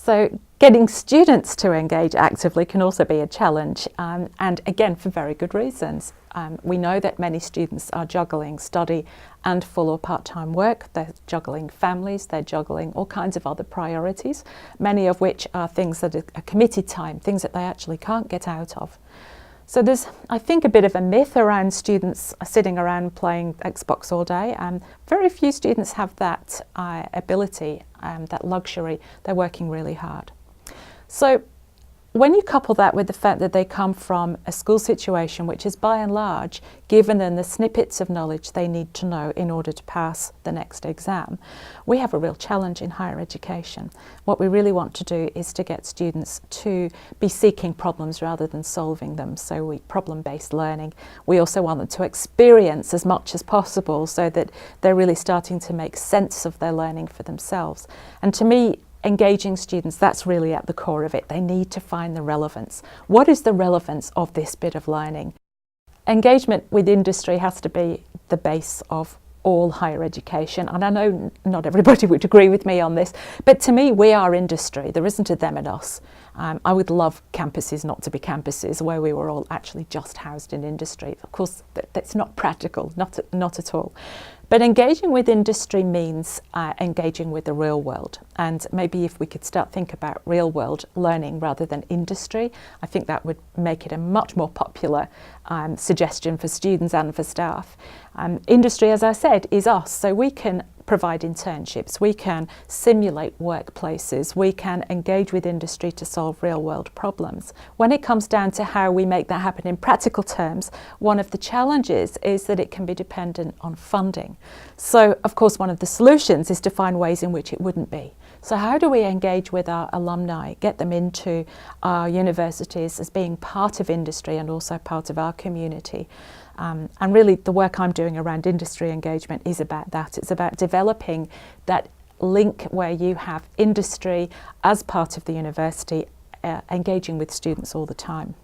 So getting students to engage actively can also be a challenge, and again for very good reasons. We know that many students are juggling study and full or part-time work. They're juggling families, they're juggling all kinds of other priorities, many of which are things that are committed time, things that they actually can't get out of. So there's, I think, a bit of a myth around students sitting around playing Xbox all day. Very few students have that ability, that luxury. They're working really hard. So when you couple that with the fact that they come from a school situation which is by and large given them the snippets of knowledge they need to know in order to pass the next exam, we have a real challenge in higher education. What we really want to do is to get students to be seeking problems rather than solving them. So problem-based learning. We also want them to experience as much as possible so that they're really starting to make sense of their learning for themselves. And to me, engaging students, that's really at the core of it. They need to find the relevance. What is the relevance of this bit of learning? Engagement with industry has to be the base of all higher education, and I know not everybody would agree with me on this, but to me we are industry. There isn't a them and us. I would love campuses not to be campuses where we were all actually just housed in industry. Of course that's not practical, not at all. But engaging with industry means engaging with the real world, and maybe if we could start think about real world learning rather than industry, I think that would make it a much more popular suggestion for students and for staff. Industry, as I said, is us, so we can provide internships, we can simulate workplaces, we can engage with industry to solve real world problems. When it comes down to how we make that happen in practical terms, one of the challenges is that it can be dependent on funding. So of course one of the solutions is to find ways in which it wouldn't be. So how do we engage with our alumni, get them into our universities as being part of industry and also part of our community? And really the work I'm doing around industry engagement is about that. It's about developing that link where you have industry as part of the university engaging with students all the time.